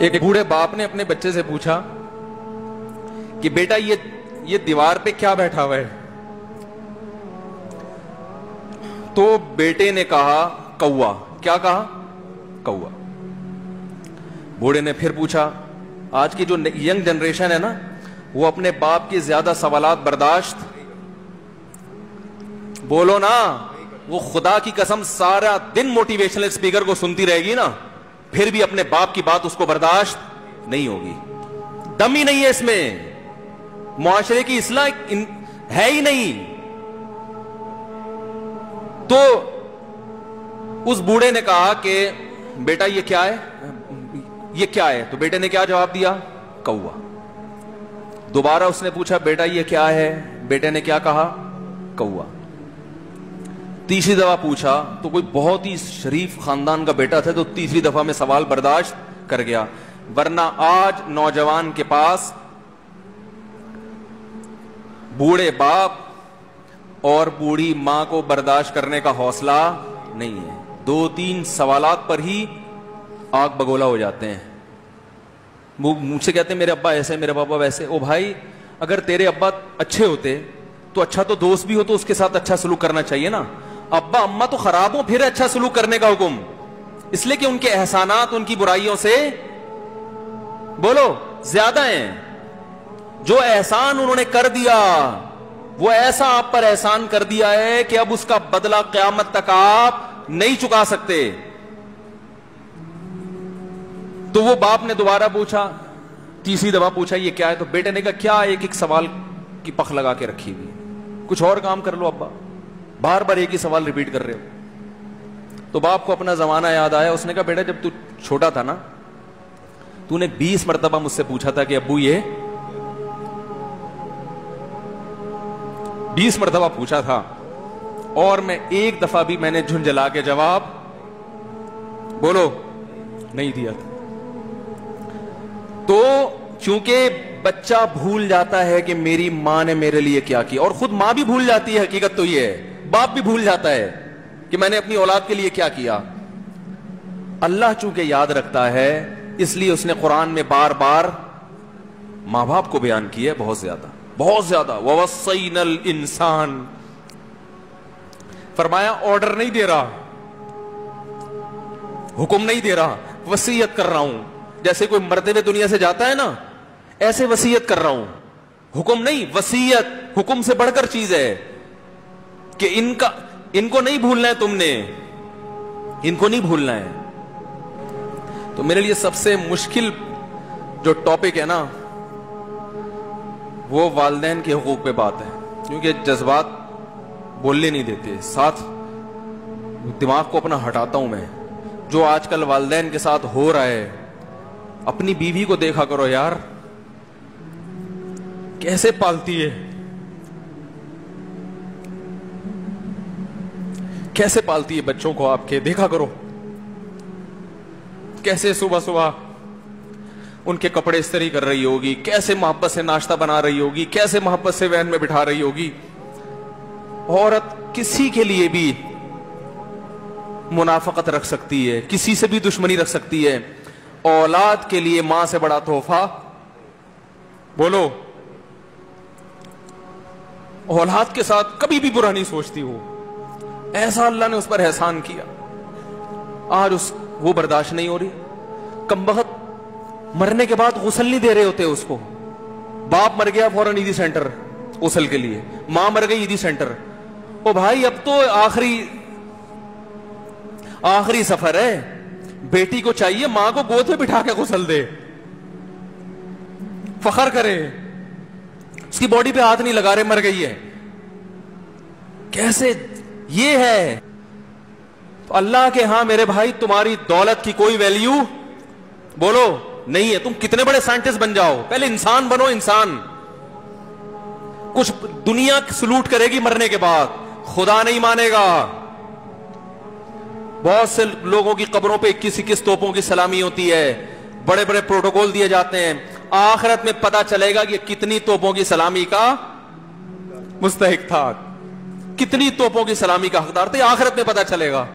ایک بوڑھے باپ نے اپنے بچے سے پوچھا کہ بیٹا یہ دیوار پہ کیا بیٹھا ہوا ہے؟ تو بیٹے نے کہا کوا۔ کیا کہا؟ کوا۔ بوڑھے نے پھر پوچھا، آج کی جو ینگ جنریشن ہے نا، وہ اپنے باپ کے زیادہ سوالات برداشت، بولو نا، وہ خدا کی قسم سارا دن موٹیویشنل اسپیکر کو سنتی رہے گی نا، پھر بھی اپنے باپ کی بات اس کو برداشت نہیں ہوگی۔ دم ہی نہیں ہے اس میں، معاشرے کی اصلاح ہے ہی نہیں۔ تو اس بوڑھے نے کہا کہ بیٹا یہ کیا ہے؟ یہ کیا ہے؟ تو بیٹے نے کیا جواب دیا؟ کوا۔ دوبارہ اس نے پوچھا بیٹا یہ کیا ہے؟ بیٹے نے کیا کہا؟ کوا۔ تیسری دفعہ پوچھا تو کوئی بہت ہی شریف خاندان کا بیٹا تھا تو تیسری دفعہ میں سوال برداشت کر گیا، ورنہ آج نوجوان کے پاس بوڑھے باپ اور بوڑھی ماں کو برداشت کرنے کا حوصلہ نہیں ہے۔ 2-3 سوالات پر ہی آگ بگولا ہو جاتے ہیں۔ مجھ سے کہتے ہیں میرے ابا ایسے، میرے پاپا ویسے۔ او بھائی، اگر تیرے ابا اچھے ہوتے تو اچھا تو دوست بھی ہو تو اس کے ساتھ اچھا سلوک کرنا چاہیے نا۔ ابا اما تو خراب ہو پھر اچھا سلوک کرنے کا حکم، اس لیے کہ ان کے احسانات ان کی برائیوں سے بولو زیادہ ہیں۔ جو احسان انہوں نے کر دیا وہ ایسا آپ پر احسان کر دیا ہے کہ اب اس کا بدلہ قیامت تک آپ نہیں چکا سکتے۔ تو وہ باپ نے دوبارہ پوچھا، تیسری دفعہ پوچھا یہ کیا ہے؟ تو بیٹے نے کہا کیا ایک سوال کی پخ لگا کے رکھی ہوئی، کچھ اور کام کر لو ابا، بار بار ایک ہی سوال ریپیٹ کر رہے ہو۔ تو باپ کو اپنا زمانہ یاد آیا، اس نے کہا بیٹا جب تو چھوٹا تھا نا، تو نے 20 مرتبہ مجھ سے پوچھا تھا کہ ابو یہ 20 مرتبہ پوچھا تھا، اور میں ایک دفعہ بھی میں نے جھنجھلا کے جواب بولو نہیں دیا تھا۔ تو چونکہ بچہ بھول جاتا ہے کہ میری ماں نے میرے لیے کیا کیا، اور خود ماں بھی بھول جاتی ہے، حقیقت تو یہ ہے باپ بھی بھول جاتا ہے کہ میں نے اپنی اولاد کے لیے کیا کیا۔ اللہ چونکہ یاد رکھتا ہے اس لیے اس نے قرآن میں بار بار ماں باپ کو بیان کیا ہے، بہت زیادہ بہت زیادہ۔ وَوَصَّيْنَا الْإِنسَانَ، فرمایا آرڈر نہیں دے رہا، حکم نہیں دے رہا، وصیت کر رہا ہوں۔ جیسے کوئی مرتے ہوئے دنیا سے جاتا ہے نا، ایسے وصیت کر رہا ہوں، حکم نہیں، وصیت حکم سے بڑھ کر چیز ہے کہ ان کو نہیں بھولنا ہے، تم نے ان کو نہیں بھولنا ہے۔ تو میرے لیے سب سے مشکل جو ٹاپک ہے نا وہ والدین کے حقوق پہ بات ہے، کیونکہ جذبات بولنے نہیں دیتے، ساتھ دماغ کو اپنا ہٹاتا ہوں میں۔ جو آج کل والدین کے ساتھ ہو رہا ہے، اپنی بیوی کو دیکھا کرو یار، کیسے پالتی ہے، کیسے پالتی ہے بچوں کو آپ کے، دیکھا کرو کیسے صبح صبح ان کے کپڑے استری کر رہی ہوگی، کیسے محبت سے ناشتہ بنا رہی ہوگی، کیسے محبت سے وین میں بٹھا رہی ہوگی۔ عورت کسی کے لیے بھی منافقت رکھ سکتی ہے، کسی سے بھی دشمنی رکھ سکتی ہے، اولاد کے لیے ماں سے بڑا تحفہ بولو، اولاد کے ساتھ کبھی بھی برا نہیں سوچتی ہو، ایسا اللہ نے اس پر احسان کیا، آج وہ برداشت نہیں ہو رہی۔ کمبخت مرنے کے بعد غسل نہیں دے رہے ہوتے اس کو، باپ مر گیا فوراً عیدی سینٹر غسل کے لیے، ماں مر گئی عیدی سینٹر۔ او بھائی اب تو آخری سفر ہے، بیٹی کو چاہیے ماں کو گود میں بٹھا کے غسل دے، فخر کرے، اس کی باڈی پہ ہاتھ نہیں لگا رہے، مر گئی ہے۔ کیسے یہ ہے؟ تو اللہ کے ہاں میرے بھائی تمہاری دولت کی کوئی ویلیو بولو نہیں ہے، تم کتنے بڑے سائنٹسٹ بن جاؤ، پہلے انسان بنو۔ انسان کچھ دنیا سلوٹ کرے گی مرنے کے بعد، خدا نہیں مانے گا۔ بہت سے لوگوں کی قبروں پہ 21 توپوں کی سلامی ہوتی ہے، بڑے بڑے پروٹوکول دیے جاتے ہیں، آخرت میں پتا چلے گا کہ کتنی توپوں کی سلامی کا مستحق تھا، کتنی توپوں کی سلامی کا حقدار تھا، آخرت میں پتا چلے گا۔